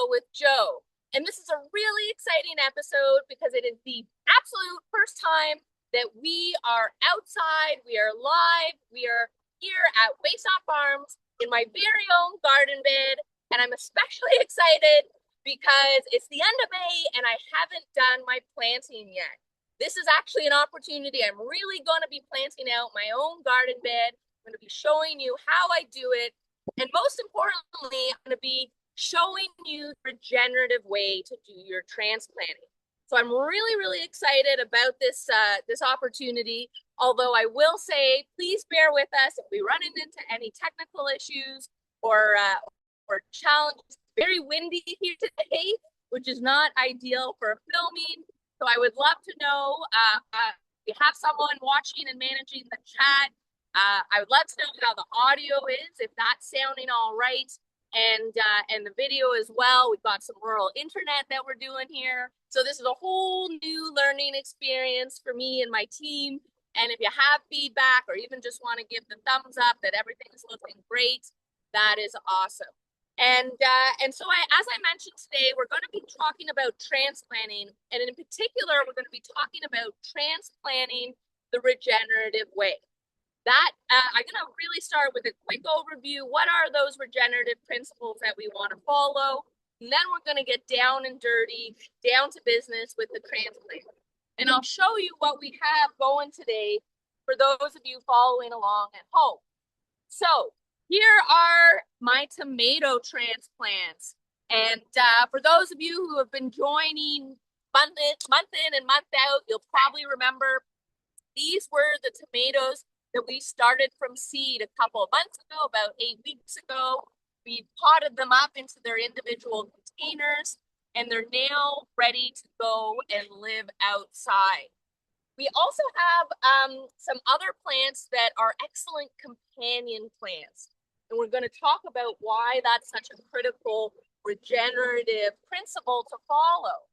Show with Joe. And this is a really exciting episode because it is the absolute first time that we are outside, we are live, we are here at Wayside Farms in my very own garden bed. And I'm especially excited because it's the end of May and I haven't done my planting yet. This is actually an opportunity. I'm really going to be planting out my own garden bed. I'm going to be showing you how I do it. And most importantly, I'm going to be showing you the regenerative way to do your transplanting. So I'm really, really excited about this opportunity. Although I will say, please bear with us if we run into any technical issues or challenges. It's very windy here today, which is not ideal for filming. So I would love to know if you have someone watching and managing the chat. I would love to know how the audio is, if that's sounding all right. And the video as well. We've got some rural internet that we're doing here. So this is a whole new learning experience for me and my team. And if you have feedback or even just want to give the thumbs up that everything is looking great, that is awesome. And so as I mentioned today, we're going to be talking about transplanting. And in particular, we're going to be talking about transplanting the regenerative way. I'm going to really start with a quick overview. What are those regenerative principles that we want to follow? And then we're going to get down and dirty, down to business with the transplant. And I'll show you what we have going today for those of you following along at home. So here are my tomato transplants. And for those of you who have been joining month in and month out, you'll probably remember these were the tomatoes that we started from seed a couple of months ago, about 8 weeks ago. We potted them up into their individual containers, and they're now ready to go and live outside. We also have some other plants that are excellent companion plants, and we're going to talk about why that's such a critical regenerative principle to follow.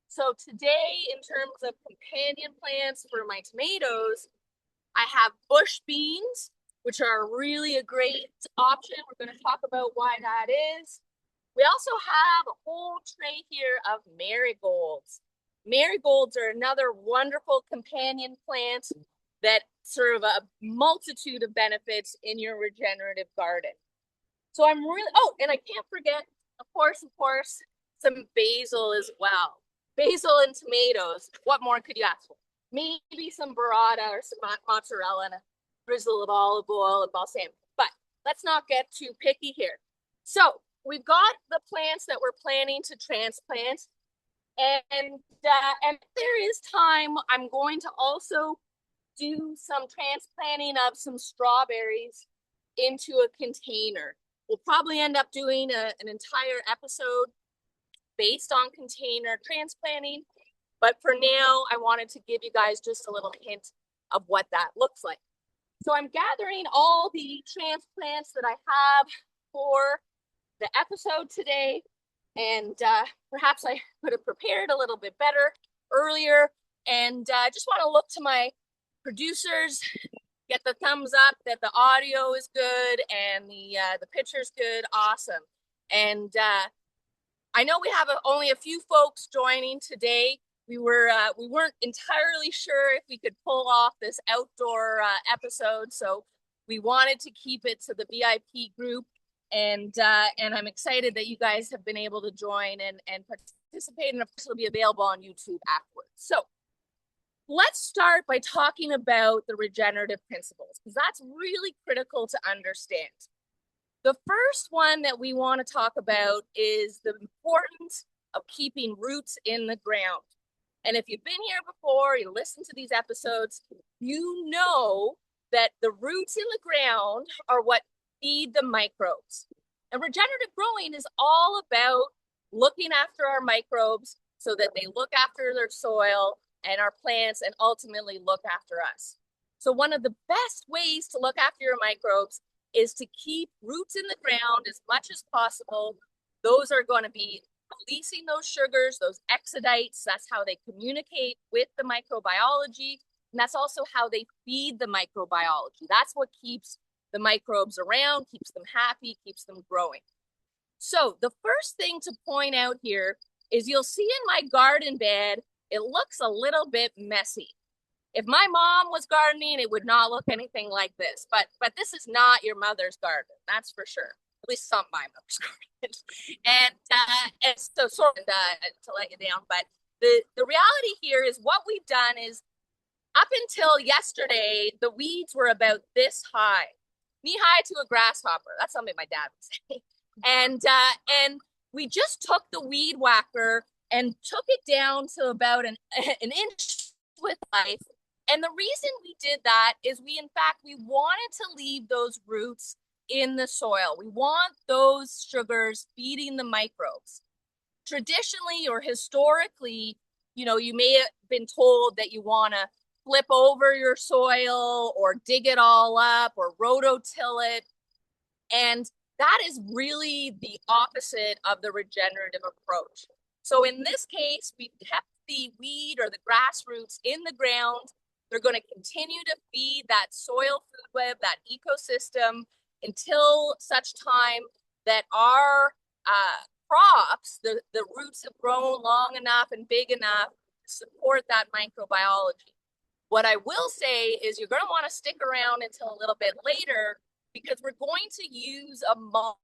So today, in terms of companion plants for my tomatoes, I have bush beans, which are really a great option. We're going to talk about why that is. We also have a whole tray here of marigolds. Marigolds are another wonderful companion plant that serve a multitude of benefits in your regenerative garden. So I'm really, and I can't forget, of course, some basil as well. Basil and tomatoes. What more could you ask for? Maybe some burrata or some mozzarella and a drizzle of olive oil and balsamic. But let's not get too picky here. So we've got the plants that we're planning to transplant. And if there is time, I'm going to also do some transplanting of some strawberries into a container. We'll probably end up doing an entire episode based on container transplanting. But for now, I wanted to give you guys just a little hint of what that looks like. So I'm gathering all the transplants that I have for the episode today. And perhaps I could have prepared a little bit better earlier. And I just want to look to my producers, get the thumbs up that the audio is good and the picture's good. Awesome. And I know we have only a few folks joining today. We weren't entirely sure if we could pull off this outdoor episode, so we wanted to keep it to the VIP group, and I'm excited that you guys have been able to join and participate, and it'll be available on YouTube afterwards. So let's start by talking about the regenerative principles, because that's really critical to understand. The first one that we want to talk about is the importance of keeping roots in the ground. And if you've been here before, you listen to these episodes, you know that the roots in the ground are what feed the microbes. And regenerative growing is all about looking after our microbes so that they look after their soil and our plants and ultimately look after us. So one of the best ways to look after your microbes is to keep roots in the ground as much as possible. Those are going to be releasing those sugars, those exudates. That's how they communicate with the microbiology. And that's also how they feed the microbiology. That's what keeps the microbes around, keeps them happy, keeps them growing. So the first thing to point out here is you'll see in my garden bed, it looks a little bit messy. If my mom was gardening, it would not look anything like this. But this is not your mother's garden, that's for sure. At least some of my mother's garden. And so sort of to let you down. But the reality here is what we've done is up until yesterday, the weeds were about this high, knee high to a grasshopper. That's something my dad would say. And we just took the weed whacker and took it down to about an inch with life. And the reason we did that is we wanted to leave those roots in the soil. We want those sugars feeding the microbes. Traditionally or historically, you may have been told that you want to flip over your soil or dig it all up or rototill it. And that is really the opposite of the regenerative approach. So in this case, we kept the weed or the grass roots in the ground. They're going to continue to feed that soil food web, that ecosystem, until such time that our crops, the roots have grown long enough and big enough to support that microbiology. What I will say is you're going to want to stick around until a little bit later because we're going to use a mulch.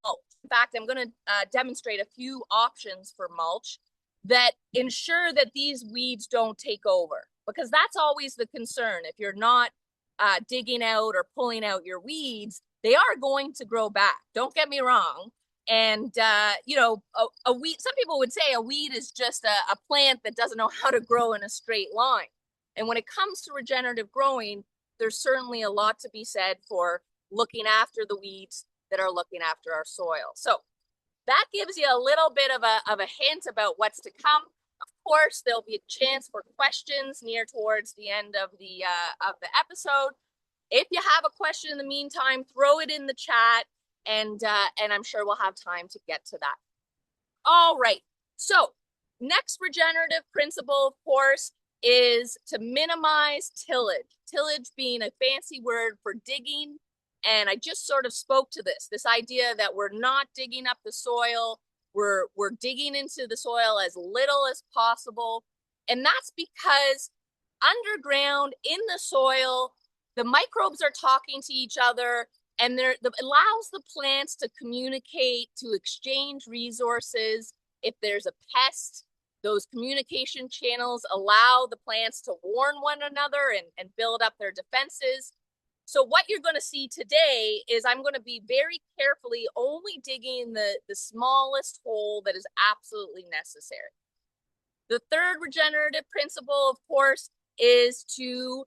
In fact, I'm going to demonstrate a few options for mulch that ensure that these weeds don't take over, because that's always the concern. If you're not digging out or pulling out your weeds, they are going to grow back. Don't get me wrong. And, a weed, some people would say a weed is just a plant that doesn't know how to grow in a straight line. And when it comes to regenerative growing, there's certainly a lot to be said for looking after the weeds that are looking after our soil. So that gives you a little bit of a hint about what's to come. Of course, there'll be a chance for questions near towards the end of the episode. If you have a question in the meantime, throw it in the chat, and I'm sure we'll have time to get to that. All right. So next regenerative principle, of course, is to minimize tillage. Tillage being a fancy word for digging. And I just sort of spoke to this idea that we're not digging up the soil. We're digging into the soil as little as possible. And that's because underground in the soil, the microbes are talking to each other, and it allows the plants to communicate, to exchange resources. If there's a pest, those communication channels allow the plants to warn one another and build up their defenses. So what you're going to see today is I'm going to be very carefully only digging the smallest hole that is absolutely necessary. The third regenerative principle, of course, is to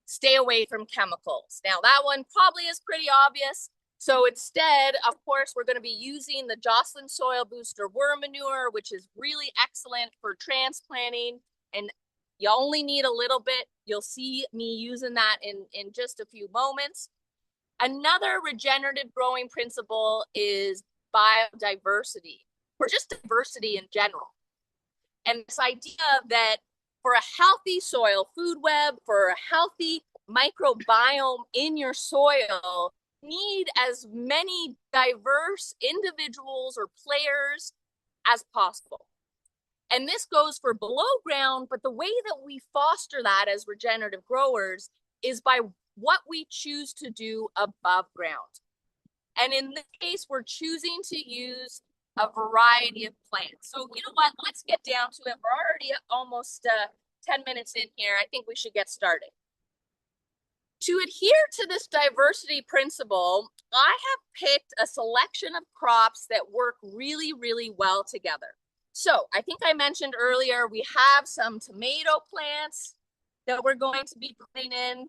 stay away from chemicals. Now, that one probably is pretty obvious. So instead, of course, we're going to be using the Jocelyn Soil Booster worm manure, which is really excellent for transplanting. And you only need a little bit. You'll see me using that in just a few moments. Another regenerative growing principle is biodiversity, or just diversity in general. And this idea that for a healthy soil food web, for a healthy microbiome in your soil, you need as many diverse individuals or players as possible. And this goes for below ground, but the way that we foster that as regenerative growers is by what we choose to do above ground. And in this case, we're choosing to use a variety of plants. So you know what, let's get down to it. We're already almost 10 minutes in here. I think we should get started. To adhere to this diversity principle, I have picked a selection of crops that work really, really well together. So I think I mentioned earlier, we have some tomato plants that we're going to be putting in.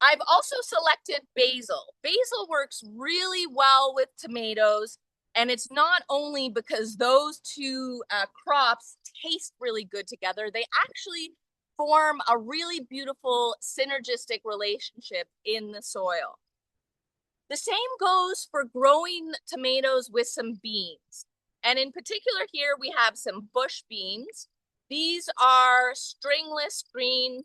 I've also selected basil. Basil works really well with tomatoes, and it's not only because those two crops taste really good together, they actually form a really beautiful synergistic relationship in the soil. The same goes for growing tomatoes with some beans. And in particular here, we have some bush beans. These are stringless green.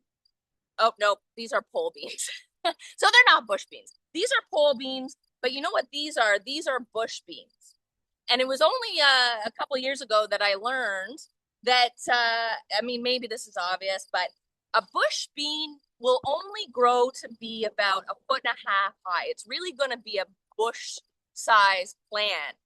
Oh, no, these are pole beans. So they're not bush beans. These are pole beans, but you know what these are? These are bush beans. And it was only a couple years ago that I learned that, I mean, maybe this is obvious, but a bush bean will only grow to be about 1.5 feet high. It's really going to be a bush size plant.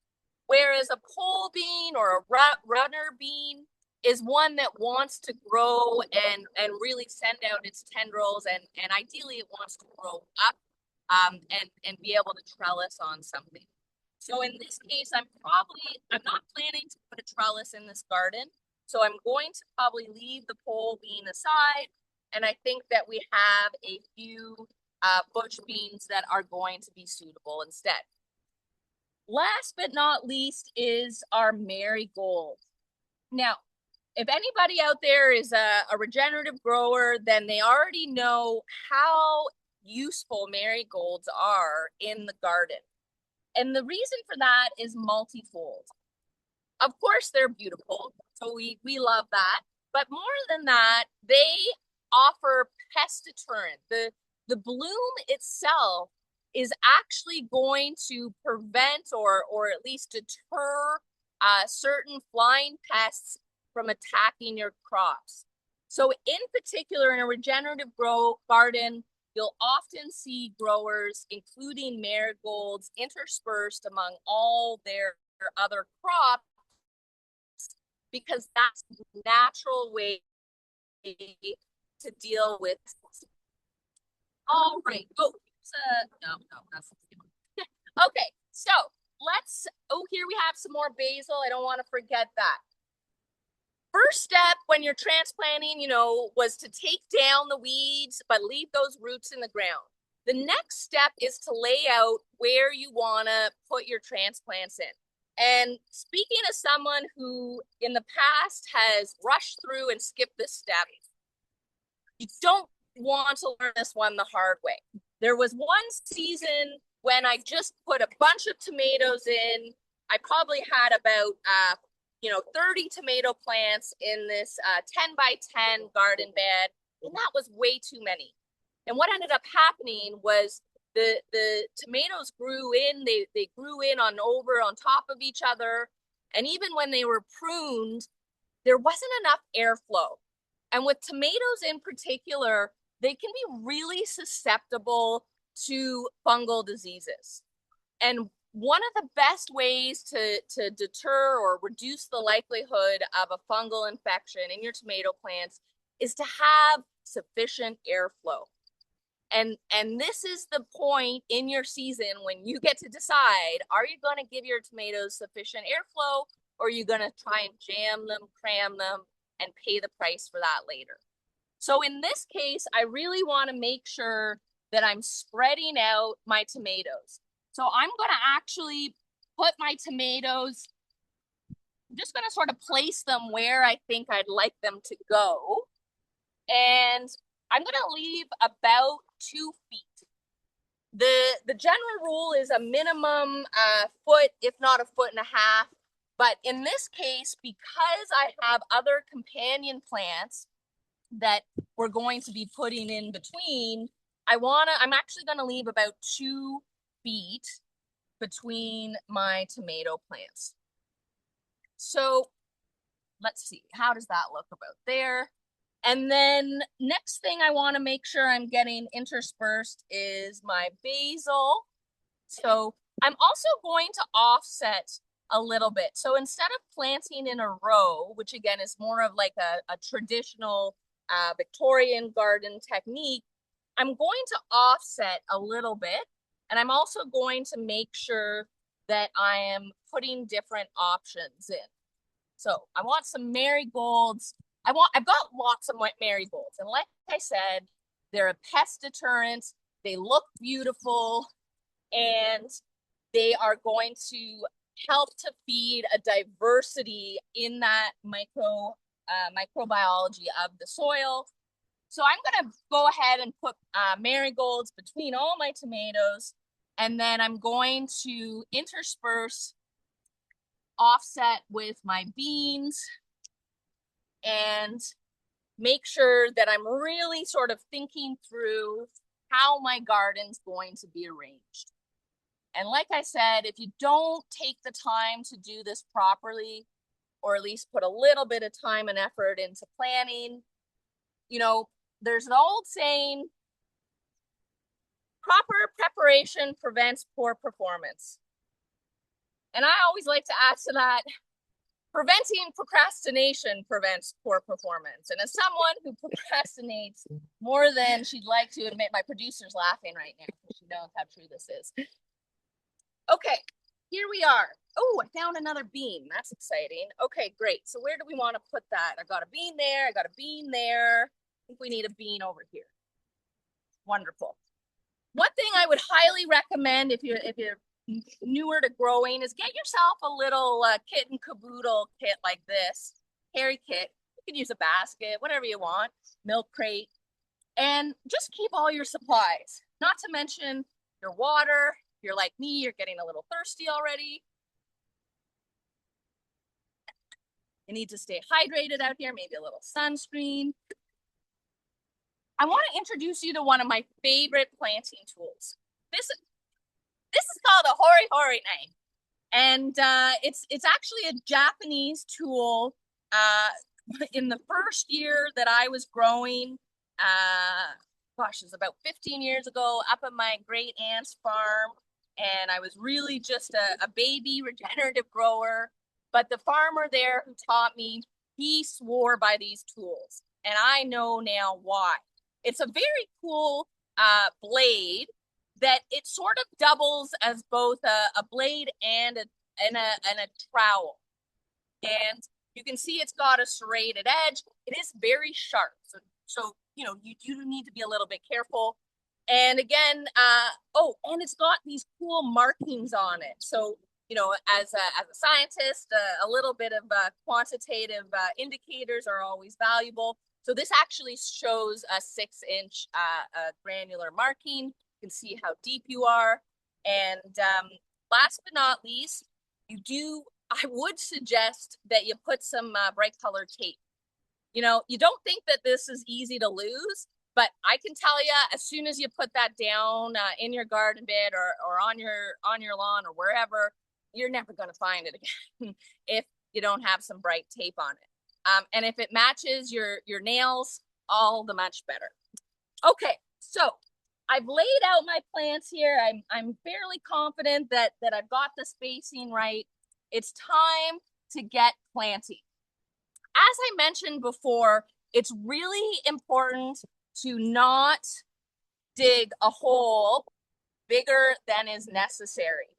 Whereas a pole bean or a runner bean is one that wants to grow and really send out its tendrils, and ideally it wants to grow up and be able to trellis on something. So in this case, I'm not planning to put a trellis in this garden. So I'm going to probably leave the pole bean aside. And I think that we have a few bush beans that are going to be suitable instead. Last but not least is our marigold. Now, if anybody out there is a regenerative grower, then they already know how useful marigolds are in the garden. And the reason for that is multifold. Of course, they're beautiful, so we love that. But more than that, they offer pest deterrent. The bloom itself is actually going to prevent or at least deter certain flying pests from attacking your crops. So in particular, in a regenerative garden, you'll often see growers including marigolds interspersed among all their other crops because that's the natural way to deal with. All right. Oh, no, that's okay. So here we have some more basil. I don't want to forget that. First step when you're transplanting, was to take down the weeds, but leave those roots in the ground. The next step is to lay out where you want to put your transplants in. And speaking as someone who in the past has rushed through and skipped this step, you don't want to learn this one the hard way. There was one season when I just put a bunch of tomatoes in. I probably had about 30 tomato plants in this 10 by 10 garden bed, and that was way too many. And what ended up happening was the tomatoes grew in, they grew in on top of each other, and even when they were pruned, there wasn't enough airflow. And with tomatoes in particular, they can be really susceptible to fungal diseases. And one of the best ways to deter or reduce the likelihood of a fungal infection in your tomato plants is to have sufficient airflow. And this is the point in your season when you get to decide, are you going to give your tomatoes sufficient airflow, or are you going to try and jam them, cram them, and pay the price for that later? So in this case, I really want to make sure that I'm spreading out my tomatoes. So I'm going to actually put my tomatoes, I'm just going to sort of place them where I think I'd like them to go. And I'm going to leave about 2 feet. The general rule is a minimum foot, if not 1.5 feet. But in this case, because I have other companion plants that we're going to be putting in between, I'm actually going to leave about 2 feet between my tomato plants. So let's see, how does that look about there? And then next thing I want to make sure I'm getting interspersed is my basil. So I'm also going to offset a little bit. So instead of planting in a row, which again is more of like a traditional Victorian garden technique, I'm going to offset a little bit. And I'm also going to make sure that I am putting different options in. So I want some marigolds. I've got lots of marigolds. And like I said, they're a pest deterrent. They look beautiful, and they are going to help to feed a diversity in that microbiology of the soil. So I'm going to go ahead and put marigolds between all my tomatoes, and then I'm going to intersperse, offset with my beans, and make sure that I'm really sort of thinking through how my garden's going to be arranged. And like I said, if you don't take the time to do this properly, or at least put a little bit of time and effort into planning, you know, there's an old saying, proper preparation prevents poor performance. And I always like to add to that, preventing procrastination prevents poor performance. And as someone who procrastinates more than she'd like to admit, my producer's laughing right now because she knows how true this is. Okay, here we are. Oh, I found another bean. That's exciting. Okay, great. So where do we want to put that? I've got a bean there. I got a bean there. I think we need a bean over here. Wonderful. One thing I would highly recommend if you're newer to growing is get yourself a little kit and caboodle kit like this, carry kit. You can use a basket, whatever you want, milk crate, and just keep all your supplies. Not to mention your water. If you're like me, you're getting a little thirsty already. You need to stay hydrated out here, maybe a little sunscreen. I want to introduce you to one of my favorite planting tools. This is called a hori hori knife. And it's actually a Japanese tool. In the first year that I was growing, gosh, it was about 15 years ago, up at my great aunt's farm. And I was really just a baby regenerative grower. But the farmer there who taught me, he swore by these tools. And I know now why. It's a very cool blade that it sort of doubles as both a blade and a trowel. And you can see it's got a serrated edge. It is very sharp. So you know, you do need to be a little bit careful. And again, and it's got these cool markings on it. So, you know, as a scientist, a little bit of quantitative indicators are always valuable. So this actually shows a 6-inch granular marking. You can see how deep you are. And last but not least, I would suggest that you put some bright colored tape. You know, you don't think that this is easy to lose, but I can tell you, as soon as you put that down in your garden bed or on your lawn or wherever, you're never going to find it again if you don't have some bright tape on it. And if it matches your nails, all the much better. Okay, so I've laid out my plants here. I'm fairly confident that I've got the spacing right. It's time to get planting. As I mentioned before, it's really important to not dig a hole bigger than is necessary.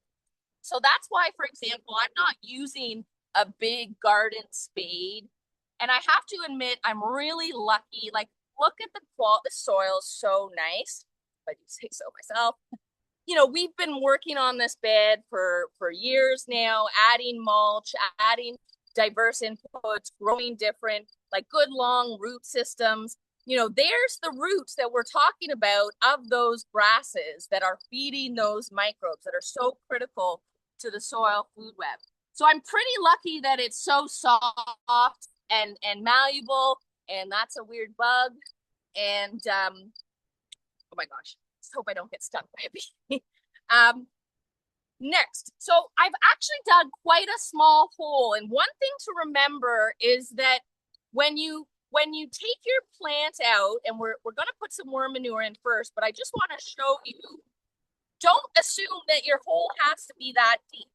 So that's why, for example, I'm not using a big garden spade. And I have to admit, I'm really lucky. Like, look at the quality. The soil is so nice, if I do say so myself. You know, we've been working on this bed for years now, adding mulch, adding diverse inputs, growing different, like good long root systems. You know, there's the roots that we're talking about of those grasses that are feeding those microbes that are so critical to the soil food web. So I'm pretty lucky that it's so soft and malleable, and that's a weird bug. And oh my gosh, just hope I don't get stung by a bee. Next, so I've actually dug quite a small hole, and one thing to remember is that when you take your plant out, and we're going to put some worm manure in first, but I just want to show you, don't assume that your hole has to be that deep,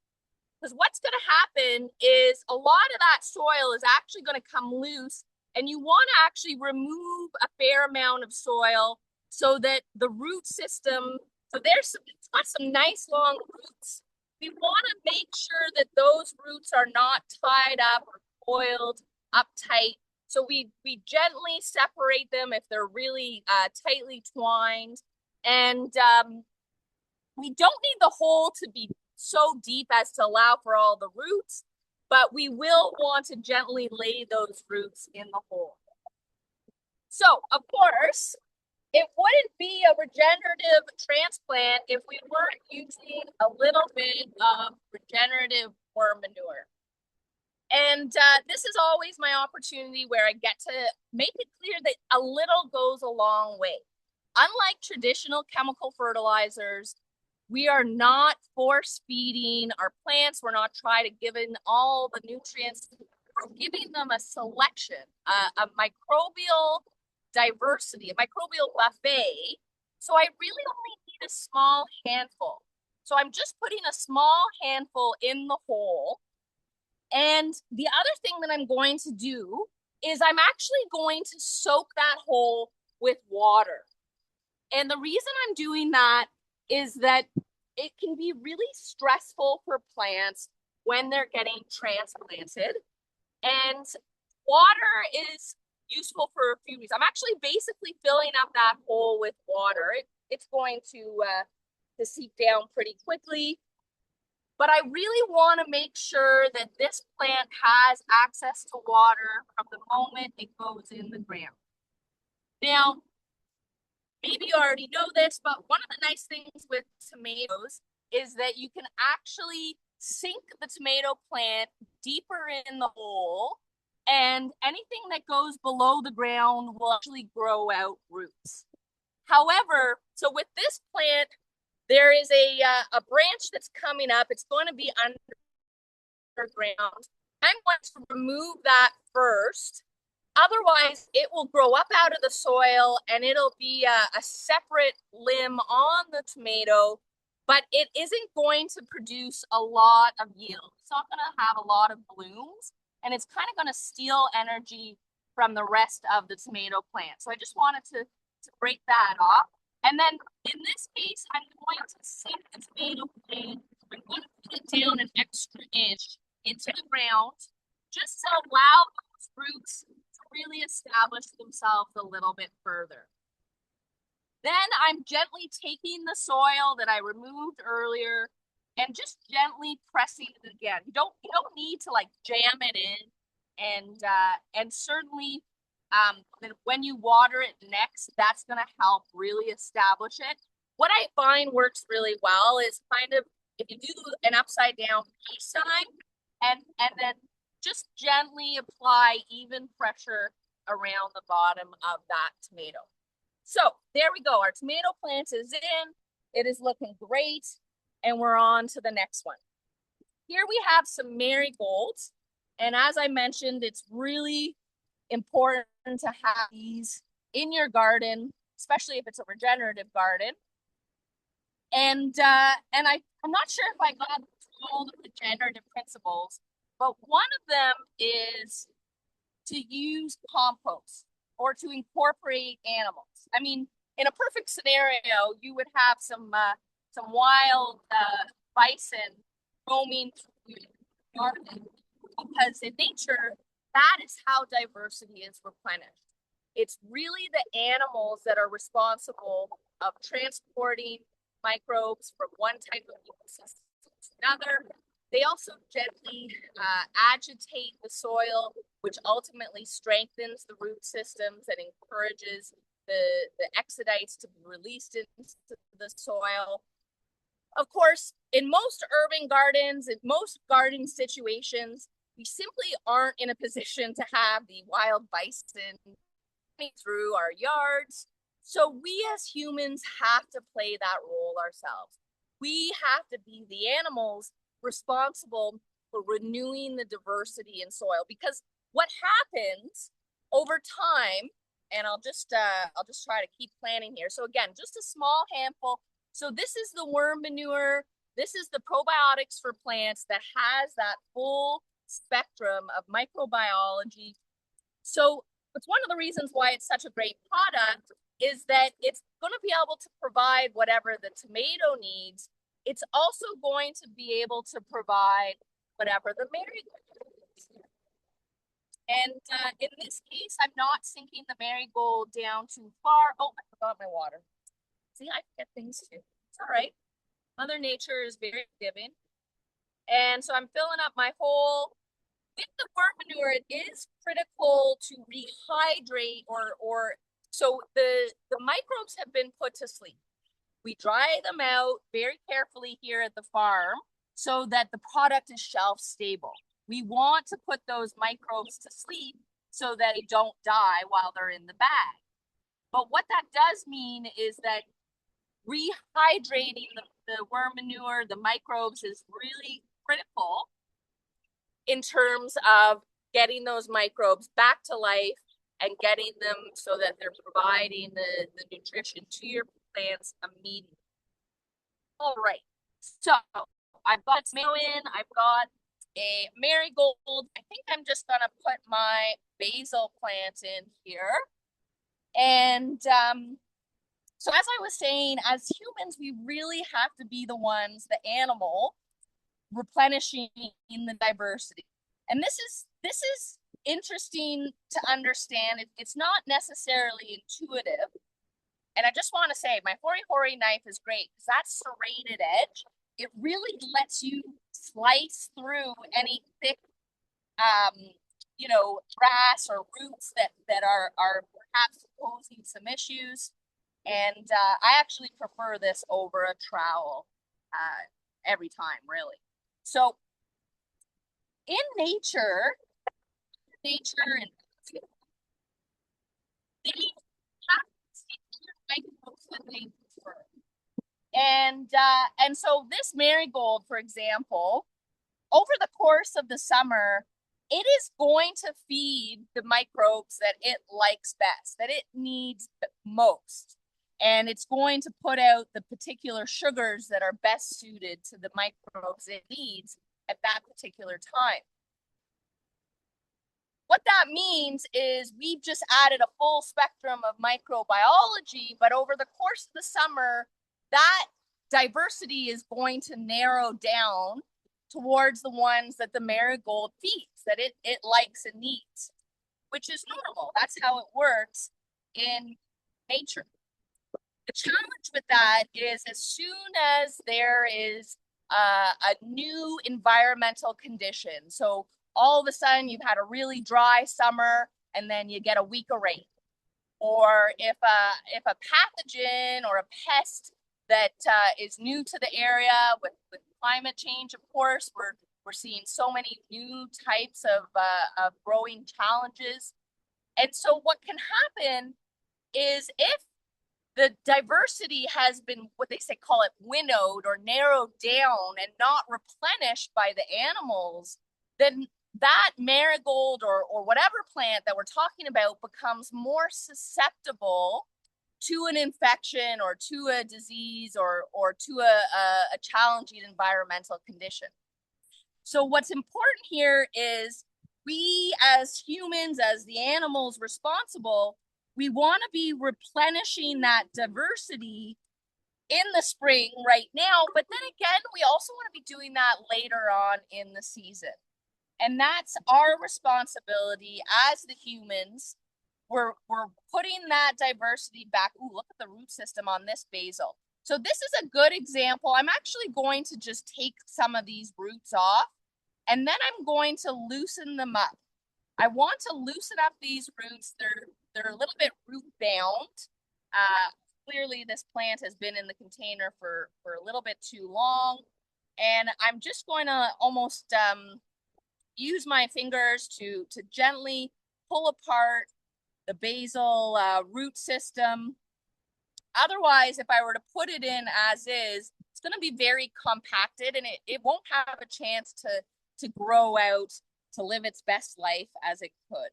because what's going to happen is a lot of that soil is actually going to come loose, and you want to actually remove a fair amount of soil so that the root system, so it's got some nice long roots. We want to make sure that those roots are not tied up or coiled up tight. So we gently separate them if they're really tightly twined. And we don't need the hole to be so deep as to allow for all the roots, but we will want to gently lay those roots in the hole. So, of course, it wouldn't be a regenerative transplant if we weren't using a little bit of regenerative worm manure. And this is always my opportunity where I get to make it clear that a little goes a long way. Unlike traditional chemical fertilizers, We are not force feeding our plants. We're not trying to give in all the nutrients. We're giving them a selection, a microbial diversity, a microbial buffet. So I really only need a small handful. So I'm just putting a small handful in the hole. And the other thing that I'm going to do is I'm actually going to soak that hole with water. And the reason I'm doing that is that it can be really stressful for plants when they're getting transplanted. And water is useful for a few reasons. I'm actually basically filling up that hole with water. It's going to seep down pretty quickly. But I really want to make sure that this plant has access to water from the moment it goes in the ground. Now, maybe you already know this, but one of the nice things with tomatoes is that you can actually sink the tomato plant deeper in the hole, and anything that goes below the ground will actually grow out roots. However, so with this plant, there is a branch that's coming up. It's going to be underground. I'm going to remove that first. Otherwise, it will grow up out of the soil and it'll be a separate limb on the tomato, but it isn't going to produce a lot of yield. It's not going to have a lot of blooms, and it's kind of going to steal energy from the rest of the tomato plant. So I just wanted to break that off. And then in this case, I'm going to sink the tomato plant. I'm going to put it down an extra inch into the ground just to allow those roots to really establish themselves a little bit further. Then I'm gently taking the soil that I removed earlier and just gently pressing it again. You don't need to like jam it in, and certainly when you water it next, that's going to help really establish it. What I find works really well is kind of if you do an upside down peace sign and then just gently apply even pressure around the bottom of that tomato. So there we go. Our tomato plant is in. It is looking great. And we're on to the next one. Here we have some marigolds. And as I mentioned, it's really important to have these in your garden, especially if it's a regenerative garden. And I'm not sure if I got all the regenerative principles, but one of them is to use compost or to incorporate animals. I mean, in a perfect scenario, you would have some wild bison roaming through your garden, because in nature, that is how diversity is replenished. It's really the animals that are responsible of transporting microbes from one type of ecosystem to another. They also gently agitate the soil, which ultimately strengthens the root systems and encourages the exudates to be released into the soil. Of course, in most urban gardens, in most garden situations, we simply aren't in a position to have the wild bison coming through our yards. So we as humans have to play that role ourselves. We have to be the animals responsible for renewing the diversity in soil, because what happens over time, and I'll just try to keep planning here. So again, just a small handful. So this is the worm manure. This is the probiotics for plants that has that full spectrum of microbiology. So it's one of the reasons why it's such a great product is that it's going to be able to provide whatever the tomato needs. It's also going to be able to provide whatever the marigold needs. And in this case, I'm not sinking the marigold down too far. Oh, I forgot my water. See, I forget things too. It's all right. Mother Nature is very giving. And so I'm filling up my hole. With the worm manure, it is critical to rehydrate or so the microbes have been put to sleep. We dry them out very carefully here at the farm so that the product is shelf stable. We want to put those microbes to sleep so that they don't die while they're in the bag. But what that does mean is that rehydrating the worm manure, the microbes is really critical in terms of getting those microbes back to life and getting them so that they're providing the nutrition to your plants immediately. All right, so I've got tomato in, I've got a marigold. I think I'm just gonna put my basil plant in here. And so as I was saying, as humans, we really have to be the ones, the animal, replenishing the diversity. And this is interesting to understand. It's not necessarily intuitive. And I just want to say, my Hori Hori knife is great because that serrated edge, it really lets you slice through any thick, grass or roots that are perhaps posing some issues. And I actually prefer this over a trowel every time, really. So in nature and they have microbes that they prefer. And so this marigold, for example, over the course of the summer, it is going to feed the microbes that it likes best, that it needs most. And it's going to put out the particular sugars that are best suited to the microbes it needs at that particular time. What that means is we've just added a full spectrum of microbiology, but over the course of the summer, that diversity is going to narrow down towards the ones that the marigold feeds, that it likes and needs, which is normal. That's how it works in nature. The challenge with that is as soon as there is a new environmental condition, so all of a sudden you've had a really dry summer and then you get a week of rain, or if a pathogen or a pest that is new to the area with climate change, of course, we're seeing so many new types of growing challenges. And so what can happen is if the diversity has been, what they say, call it winnowed or narrowed down and not replenished by the animals, then that marigold or whatever plant that we're talking about becomes more susceptible to an infection or to a disease or to a challenging environmental condition. So what's important here is we as humans, as the animals responsible, we want to be replenishing that diversity in the spring right now, but then again, we also want to be doing that later on in the season. And that's our responsibility as the humans. We're putting that diversity back. Ooh, look at the root system on this basil. So this is a good example. I'm actually going to just take some of these roots off, and then I'm going to loosen them up. I want to loosen up these roots. They're a little bit root bound. Clearly this plant has been in the container for a little bit too long. And I'm just going to almost use my fingers to gently pull apart the basil root system. Otherwise, if I were to put it in as is, it's going to be very compacted and it won't have a chance to grow out, to live its best life as it could.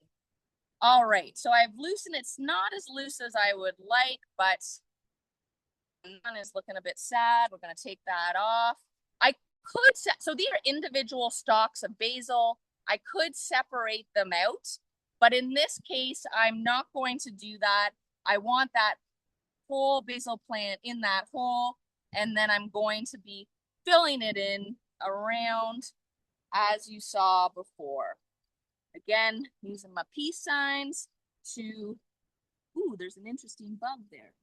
All right, so I've loosened. It's not as loose as I would like, but one is looking a bit sad. We're going to take that off. I could, so these are individual stalks of basil. I could separate them out, but in this case, I'm not going to do that. I want that whole basil plant in that hole, and then I'm going to be filling it in around as you saw before. Again, using my peace signs to, ooh, there's an interesting bug there.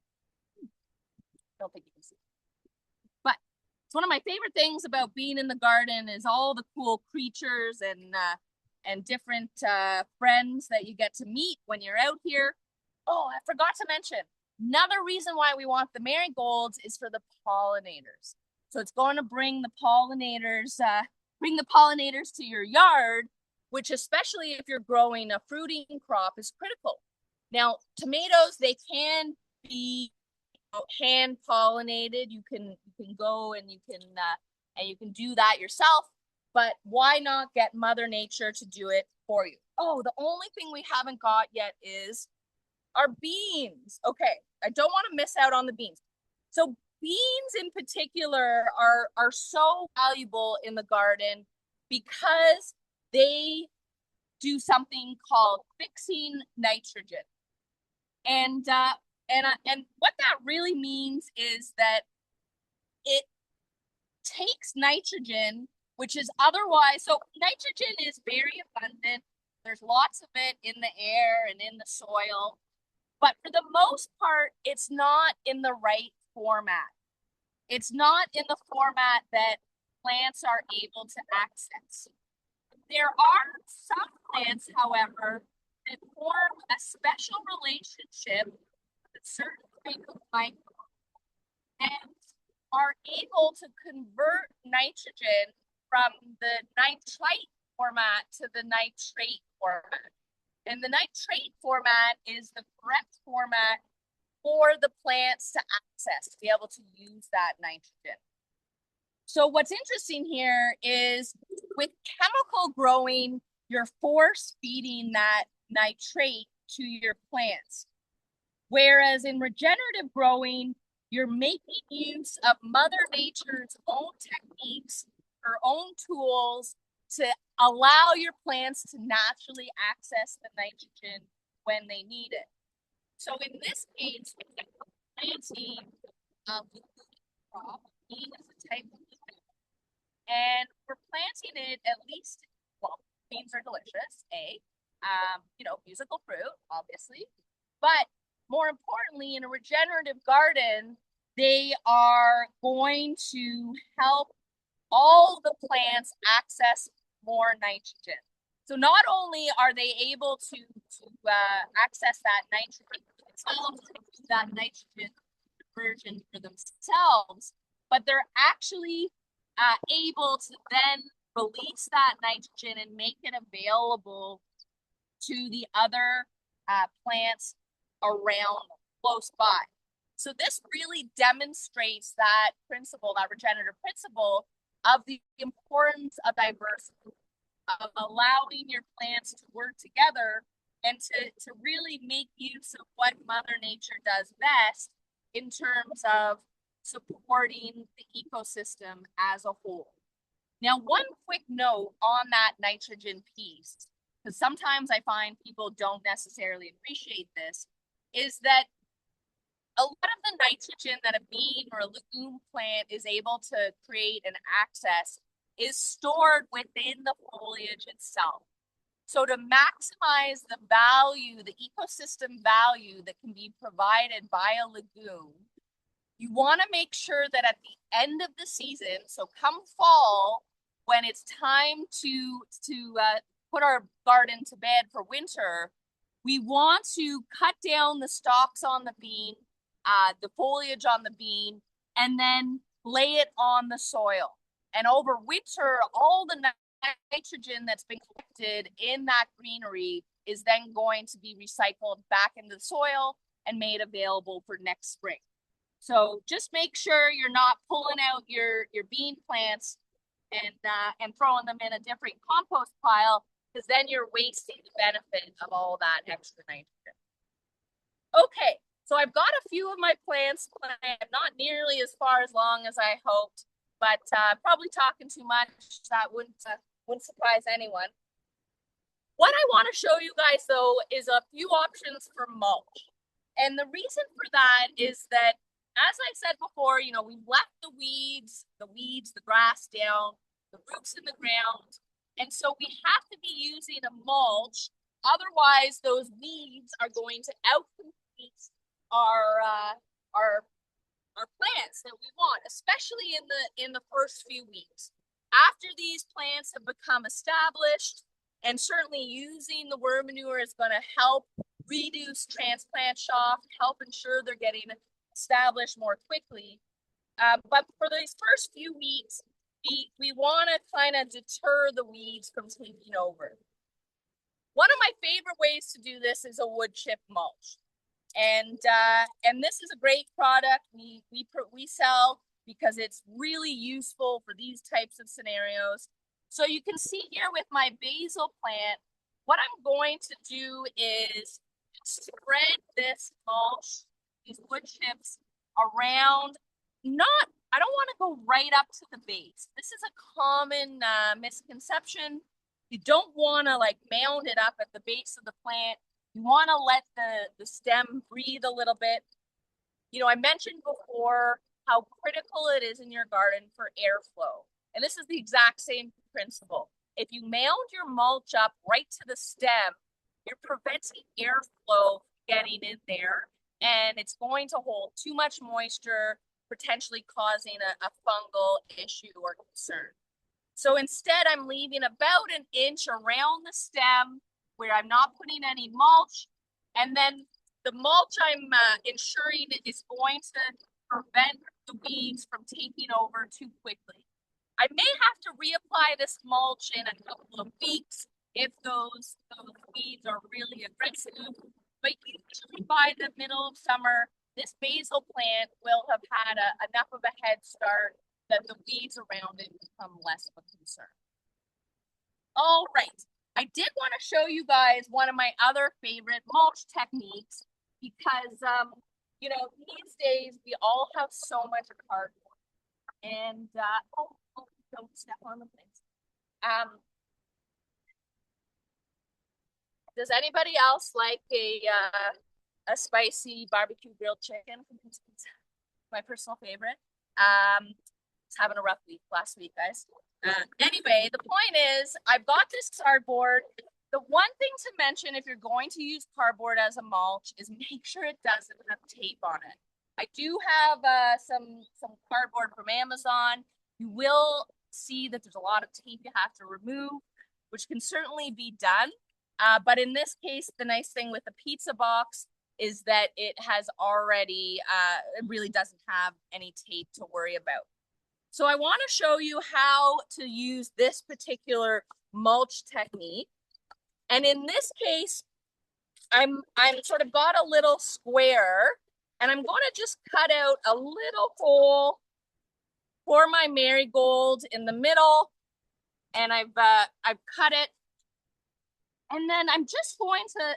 Don't think you can see. But it's one of my favorite things about being in the garden is all the cool creatures and different friends that you get to meet when you're out here. Oh, I forgot to mention, another reason why we want the marigolds is for the pollinators. So it's going to bring the pollinators to your yard, which especially if you're growing a fruiting crop is critical. Now, tomatoes, they can be hand pollinated. You can go and you can do that yourself. But why not get Mother Nature to do it for you? Oh, the only thing we haven't got yet is our beans. Okay, I don't want to miss out on the beans. So beans in particular are so valuable in the garden because they do something called fixing nitrogen. And what that really means is that it takes nitrogen, which is otherwise, so nitrogen is very abundant. There's lots of it in the air and in the soil, but for the most part, it's not in the right format. It's not in the format that plants are able to access. There are some plants, however, that form a special relationship with certain type of microbes and are able to convert nitrogen from the nitrite format to the nitrate format. And the nitrate format is the correct format for the plants to access, to be able to use that nitrogen. So what's interesting here is with chemical growing, you're force feeding that nitrate to your plants. Whereas in regenerative growing, you're making use of Mother Nature's own techniques, her own tools to allow your plants to naturally access the nitrogen when they need it. So in this case, we're planting a crop. Bean is a type of and we're planting it at least, well, beans are delicious, musical fruit, obviously. But more importantly, in a regenerative garden, they are going to help all the plants access more nitrogen. So not only are they able to access that nitrogen themselves, that nitrogen conversion for themselves, but they're actually able to then release that nitrogen and make it available to the other plants around close by. So this really demonstrates that principle, that regenerative principle of the importance of diversity, of allowing your plants to work together and to really make use of what Mother Nature does best in terms of supporting the ecosystem as a whole. Now, one quick note on that nitrogen piece, because sometimes I find people don't necessarily appreciate this, is that a lot of the nitrogen that a bean or a legume plant is able to create and access is stored within the foliage itself. So to maximize the value, the ecosystem value that can be provided by a legume, you want to make sure that at the end of the season, so come fall, when it's time to put our garden to bed for winter, we want to cut down the stalks on the bean, the foliage on the bean, and then lay it on the soil. And over winter, all the nitrogen that's been collected in that greenery is then going to be recycled back into the soil and made available for next spring. So just make sure you're not pulling out your bean plants and throwing them in a different compost pile, because then you're wasting the benefit of all that extra nitrogen. Okay, so I've got a few of my plants planted, not nearly as far as long as I hoped, but probably talking too much. That wouldn't surprise anyone. What I want to show you guys, though, is a few options for mulch. And the reason for that is that, as I said before, we've left the weeds, the grass down, the roots in the ground. And so we have to be using a mulch. Otherwise, those weeds are going to outcompete our plants that we want, especially in the first few weeks. After these plants have become established, and certainly using the worm manure is going to help reduce transplant shock, help ensure they're getting established more quickly. But for these first few weeks, we want to kind of deter the weeds from taking over. One of my favorite ways to do this is a wood chip mulch. And this is a great product we sell because it's really useful for these types of scenarios. So you can see here with my basil plant, what I'm going to do is spread this mulch, these wood chips around. Not, I don't want to go right up to the base. This is a common misconception. You don't want to like mound it up at the base of the plant. You want to let the stem breathe a little bit. You know, I mentioned before how critical it is in your garden for airflow. And this is the exact same principle. If you mound your mulch up right to the stem, you're preventing airflow getting in there, and it's going to hold too much moisture, potentially causing a fungal issue or concern. So instead, I'm leaving about an inch around the stem where I'm not putting any mulch. And then the mulch I'm ensuring is going to prevent the weeds from taking over too quickly. I may have to reapply this mulch in a couple of weeks if those weeds are really aggressive. But usually by the middle of summer, this basil plant will have had enough of a head start that the weeds around it become less of a concern. All right. I did want to show you guys one of my other favorite mulch techniques because, you know, these days we all have so much cardboard. And, don't step on the things. Does anybody else like a spicy barbecue grilled chicken? My personal favorite. Was having a rough week last week, guys. Anyway, the point is, I've got this cardboard. The one thing to mention if you're going to use cardboard as a mulch is make sure it doesn't have tape on it. I do have some cardboard from Amazon. You will see that there's a lot of tape you have to remove, which can certainly be done. But in this case, the nice thing with the pizza box is that it has already, it really doesn't have any tape to worry about. So I want to show you how to use this particular mulch technique. And in this case, I'm sort of got a little square, and I'm going to just cut out a little hole for my marigold in the middle, and I've cut it, and then I'm just going to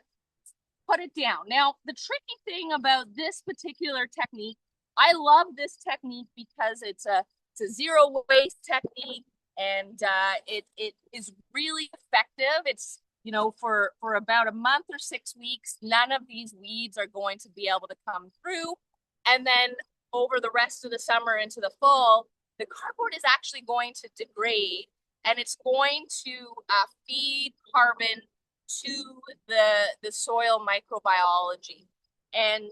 put it down. Now, the tricky thing about this particular technique, I love this technique because it's a zero waste technique, and it is really effective. It's, you know, for about a month or 6 weeks, none of these weeds are going to be able to come through. And then over the rest of the summer into the fall, the cardboard is actually going to degrade, and it's going to feed carbon to the soil microbiology. And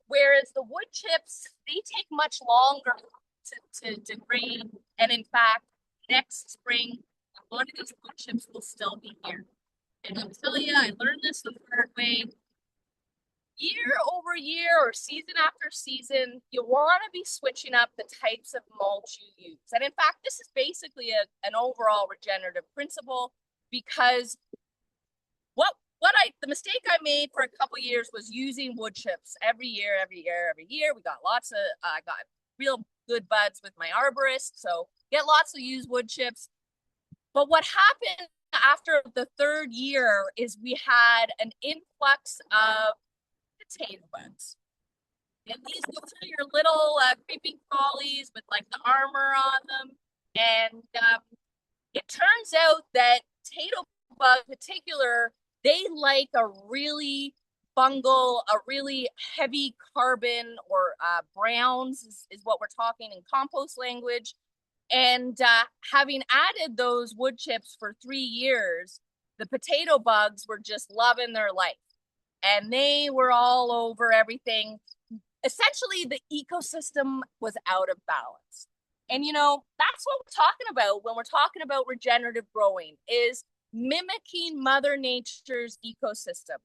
whereas the wood chips, they take much longer to degrade. And in fact, next spring, a lot of these wood chips will still be here. And I'll tell you, I learned this the hard way. Year over year or season after season, you want to be switching up the types of mulch you use. And in fact, this is basically an overall regenerative principle, because the mistake I made for a couple years was using wood chips every year. We got lots of, I got real good buds with my arborist, so get lots of used wood chips. But what happened after the third year is we had an influx of potato buds. And these are your little creeping crawlies with like the armor on them. And it turns out that potato bugs in particular, they like a really fungal, a really heavy carbon, or browns is what we're talking in compost language. And having added those wood chips for 3 years, the potato bugs were just loving their life. And they were all over everything. Essentially, the ecosystem was out of balance. And, you know, that's what we're talking about when we're talking about regenerative growing, is mimicking Mother Nature's ecosystem.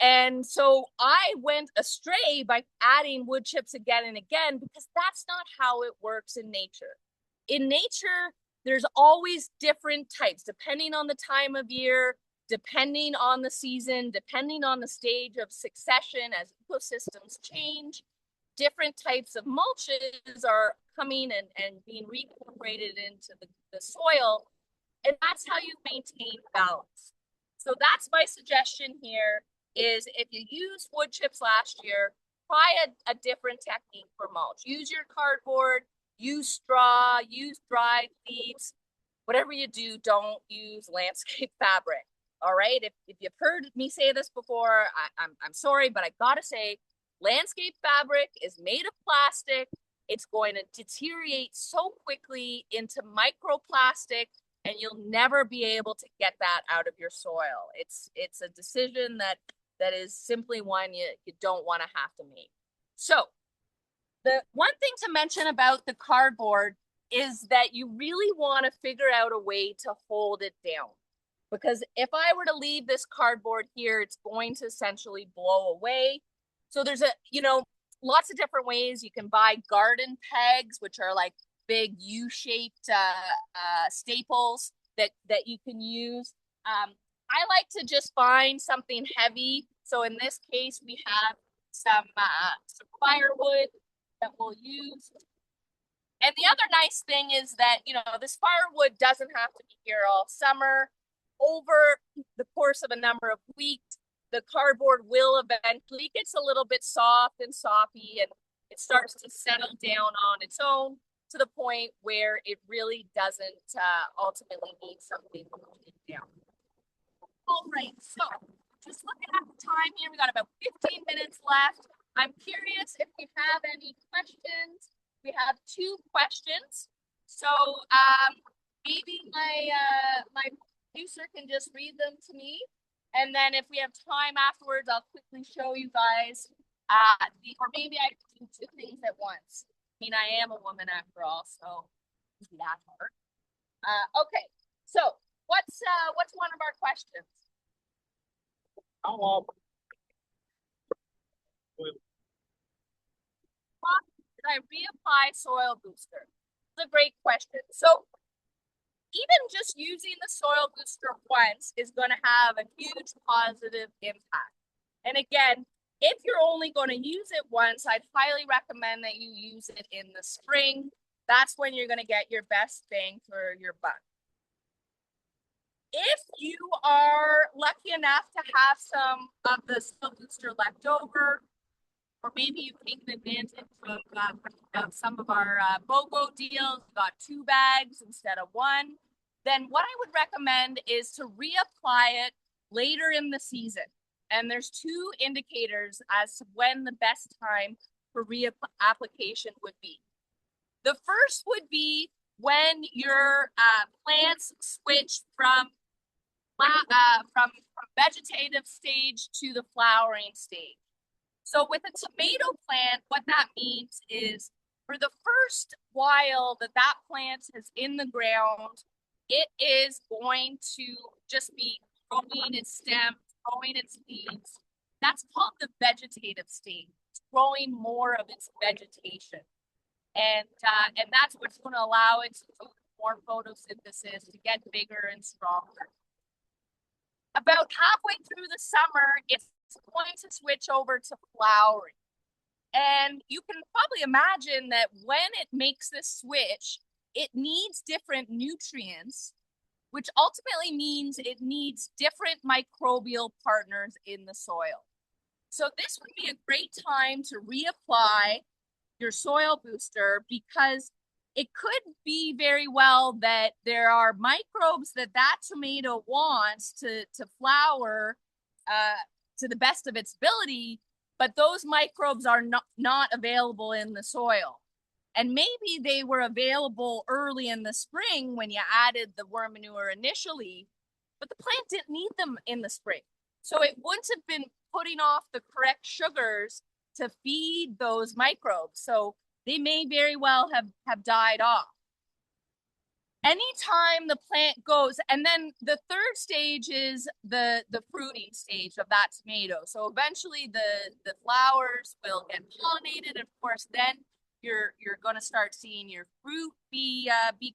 And so I went astray by adding wood chips again and again, because that's not how it works in nature. In nature, there's always different types, depending on the time of year. depending on the season, depending on the stage of succession as ecosystems change, different types of mulches are coming and being reincorporated into the soil. And that's how you maintain balance. So that's my suggestion here is if you used wood chips last year, try a different technique for mulch. Use your cardboard, use straw, use dried leaves. Whatever you do, don't use landscape fabric. All right. If you've heard me say this before, I'm sorry, but I gotta say, landscape fabric is made of plastic. It's going to deteriorate so quickly into microplastic, and you'll never be able to get that out of your soil. It's a decision that is simply one you don't want to have to make. So the one thing to mention about the cardboard is that you really want to figure out a way to hold it down. Because if I were to leave this cardboard here, it's going to essentially blow away. So there's lots of different ways. You can buy garden pegs, which are like big U-shaped staples that you can use. I like to just find something heavy. So in this case, we have some firewood that we'll use. And the other nice thing is that, this firewood doesn't have to be here all summer. Over the course of a number of weeks, the cardboard will eventually gets a little bit soft and soppy, and it starts to settle down on its own to the point where it really doesn't ultimately need something to hold it down. All right, so just looking at the time here, we got about 15 minutes left. I'm curious if we have any questions. We have 2 questions. So maybe my producer can just read them to me. And then if we have time afterwards, I'll quickly show you guys, or maybe I can do 2 things at once. I mean, I am a woman after all, so it's that hard. Okay, so what's one of our questions? Did I reapply soil booster? It's a great question. So even just using the soil booster once is going to have a huge positive impact. And again, if you're only going to use it once, I'd highly recommend that you use it in the spring. That's when you're going to get your best bang for your buck. If you are lucky enough to have some of the soil booster left over, or maybe you've taken advantage of some of our BOGO deals, got 2 bags instead of 1, then what I would recommend is to reapply it later in the season. And there's 2 indicators as to when the best time for reapplication would be. The first would be when your plants switch from vegetative stage to the flowering stage. So with a tomato plant, what that means is for the first while that plant is in the ground, it is going to just be growing its stem, growing its leaves. That's called the vegetative stage. It's growing more of its vegetation. And that's what's going to allow it to do more photosynthesis, to get bigger and stronger. About halfway through the summer, it's going to switch over to flowering. And you can probably imagine that when it makes this switch, it needs different nutrients, which ultimately means it needs different microbial partners in the soil. So this would be a great time to reapply your soil booster, because it could be very well that there are microbes that tomato wants to flower to the best of its ability, but those microbes are not available in the soil. And maybe they were available early in the spring when you added the worm manure initially, but the plant didn't need them in the spring. So it wouldn't have been putting off the correct sugars to feed those microbes. So they may very well have died off. Anytime the plant goes, and then the 3rd stage is the fruiting stage of that tomato. So eventually the flowers will get pollinated, and of course then you're going to start seeing your fruit be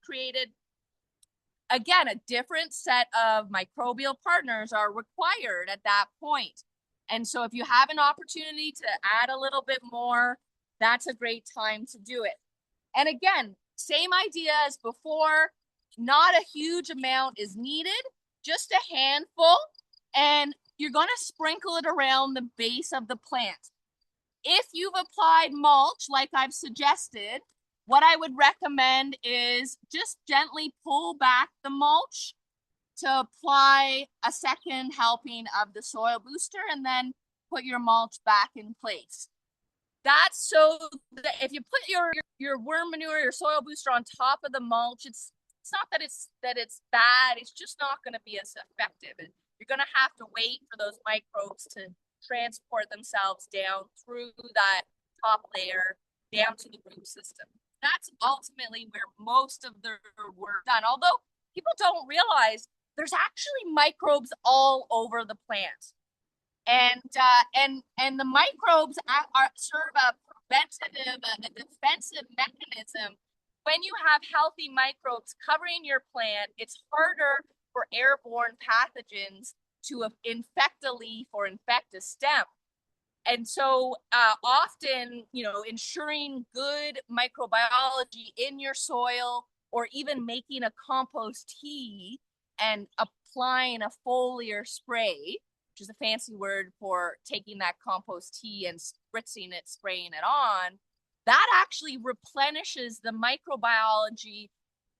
created. again, a different set of microbial partners are required at that point. And so if you have an opportunity to add a little bit more, that's a great time to do it. And again, same idea as before, not a huge amount is needed, just a handful, and you're going to sprinkle it around the base of the plant. If you've applied mulch, like I've suggested, what I would recommend is just gently pull back the mulch to apply a second helping of the soil booster and then put your mulch back in place. That's so that if you put your worm manure, your soil booster on top of the mulch, it's not that it's bad. It's just not going to be as effective. And you're going to have to wait for those microbes to transport themselves down through that top layer down to the root system. That's ultimately where most of their work done. Although people don't realize there's actually microbes all over the plant. And the microbes are sort of a preventative, a defensive mechanism. When you have healthy microbes covering your plant, it's harder for airborne pathogens to infect a leaf or infect a stem. And so often, ensuring good microbiology in your soil or even making a compost tea and applying a foliar spray, which is a fancy word for taking that compost tea and spritzing it, spraying it on, that actually replenishes the microbiology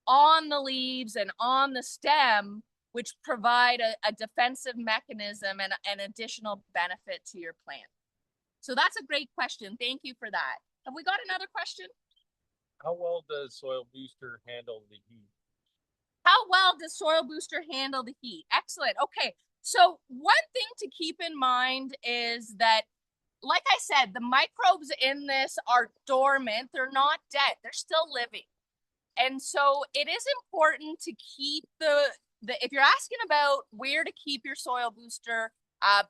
on the leaves and on the stem, which provide a defensive mechanism and an additional benefit to your plant. So that's a great question. Thank you for that. Have we got another question? How well does soil booster handle the heat? How well does soil booster handle the heat? Excellent. Okay. So one thing to keep in mind is that, like I said, the microbes in this are dormant. They're not dead. They're still living. And so it is important to keep if you're asking about where to keep your soil booster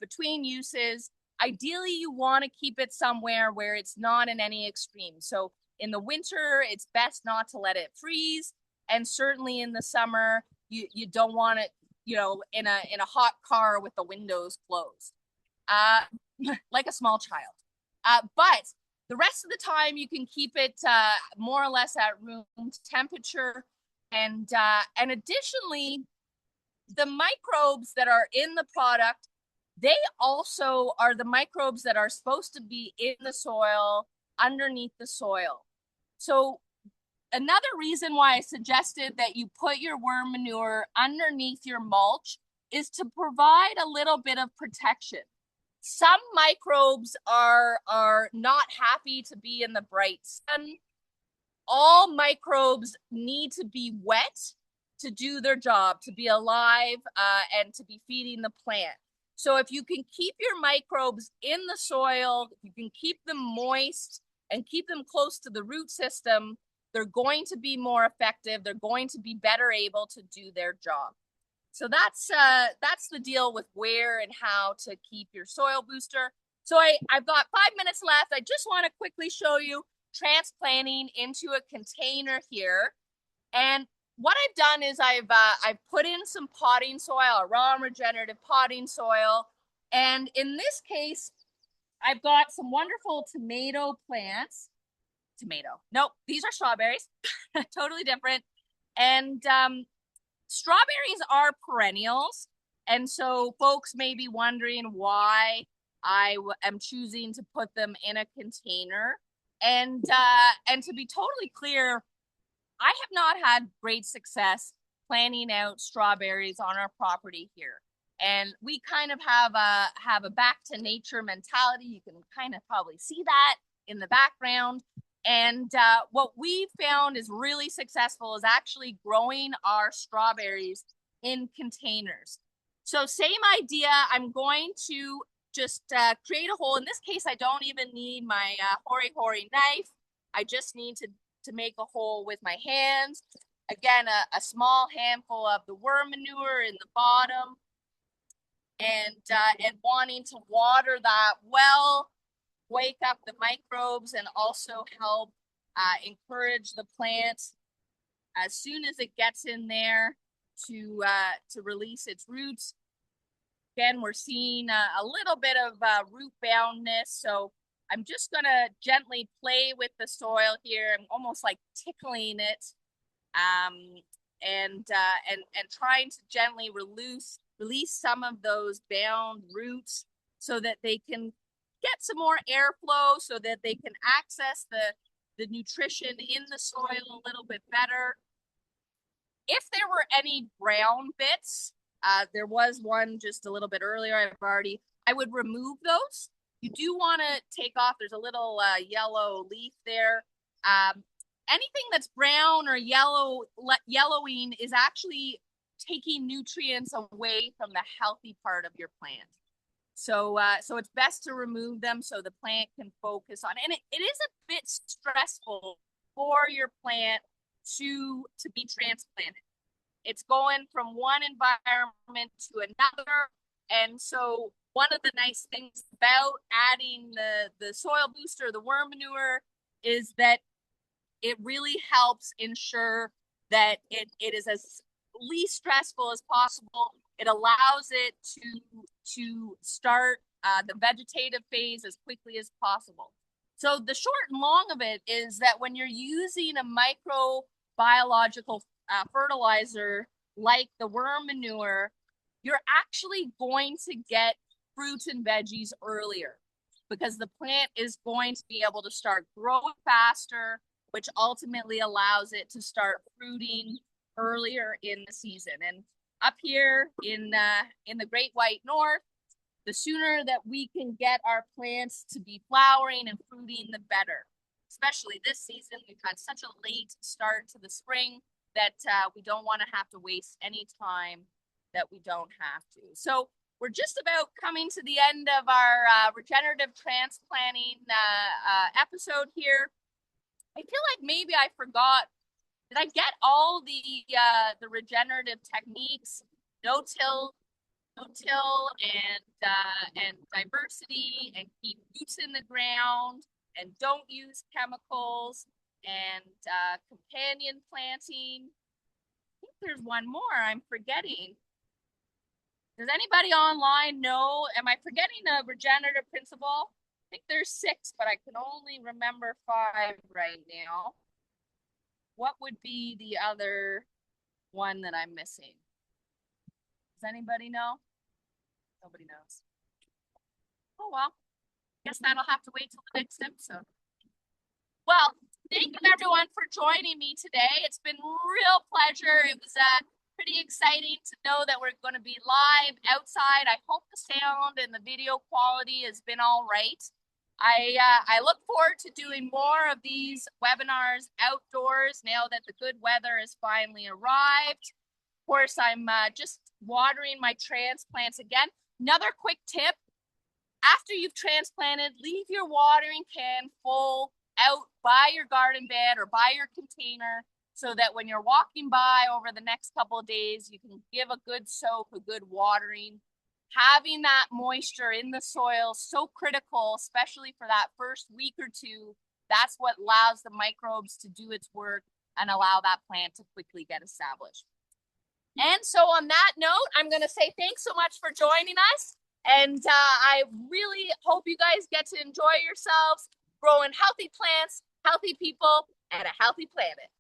between uses, ideally you want to keep it somewhere where it's not in any extreme. So in the winter, it's best not to let it freeze. And certainly in the summer, you don't want it, in a hot car with the windows closed, like a small child. But the rest of the time, you can keep it more or less at room temperature. And additionally, the microbes that are in the product, they also are the microbes that are supposed to be in the soil, underneath the soil. So another reason why I suggested that you put your worm manure underneath your mulch is to provide a little bit of protection. Some microbes are not happy to be in the bright sun. All microbes need to be wet to do their job, to be alive and to be feeding the plant. So if you can keep your microbes in the soil, you can keep them moist and keep them close to the root system, they're going to be more effective. They're going to be better able to do their job. So that's the deal with where and how to keep your soil booster. So I've got 5 minutes left. I just want to quickly show you transplanting into a container here. And what I've done is I've put in some potting soil, a raw regenerative potting soil. And in this case, I've got some wonderful tomato plants. Nope, these are strawberries. Totally different. And strawberries are perennials. And so folks may be wondering why I am choosing to put them in a container. And to be totally clear, I have not had great success planting out strawberries on our property here. And we kind of have a back to nature mentality. You can kind of probably see that in the background. And what we found is really successful is actually growing our strawberries in containers. So same idea, I'm going to just create a hole. In this case, I don't even need my hori-hori knife. I just need to make a hole with my hands. Again, a small handful of the worm manure in the bottom. And wanting to water that well, wake up the microbes and also help encourage the plant as soon as it gets in there. to release its roots. Again, we're seeing a little bit of root boundness, so I'm just gonna gently play with the soil here. I'm almost like tickling it, um, and trying to gently release some of those bound roots so that they can get some more airflow, so that they can access the nutrition in the soil a little bit better. If there were any brown bits, there was one just a little bit earlier. I would remove those. You do want to take off. There's a little yellow leaf there. Anything that's brown or yellowing is actually taking nutrients away from the healthy part of your plant. So it's best to remove them so the plant can focus on. And it is a bit stressful for your plant to be transplanted. It's going from one environment to another. And so one of the nice things about adding the soil booster, the worm manure, is that it really helps ensure that it is as least stressful as possible. It allows it to start the vegetative phase as quickly as possible. So the short and long of it is that when you're using a microbiological fertilizer like the worm manure, you're actually going to get fruits and veggies earlier because the plant is going to be able to start growing faster, which ultimately allows it to start fruiting earlier in the season. And up here in the Great White North, the sooner that we can get our plants to be flowering and fruiting, the better. Especially this season, we've had such a late start to the spring that we don't want to have to waste any time that we don't have to. So we're just about coming to the end of our regenerative transplanting episode here. I feel like maybe I forgot. Did I get all the regenerative techniques? No-till, and diversity, and keep roots in the ground, and don't use chemicals, and companion planting. I think there's one more I'm forgetting. Does anybody online know? Am I forgetting a regenerative principle? I think there's 6, but I can only remember 5 right now. What would be the other one that I'm missing? Does anybody know? Nobody knows. Oh well, guess that'll have to wait till the next episode. Well, thank you everyone for joining me today. It's been a real pleasure. It was pretty exciting to know that we're going to be live outside. I hope the sound and the video quality has been all right. I look forward to doing more of these webinars outdoors now that the good weather has finally arrived. Of course, I'm just watering my transplants again. Another quick tip, after you've transplanted, leave your watering can full out by your garden bed or by your container so that when you're walking by over the next couple of days, you can give a good soak, a good watering. Having that moisture in the soil is so critical, especially for that first week or two. That's what allows the microbes to do its work and allow that plant to quickly get established. And so on that note, I'm going to say thanks so much for joining us. And I really hope you guys get to enjoy yourselves growing healthy plants, healthy people, and a healthy planet.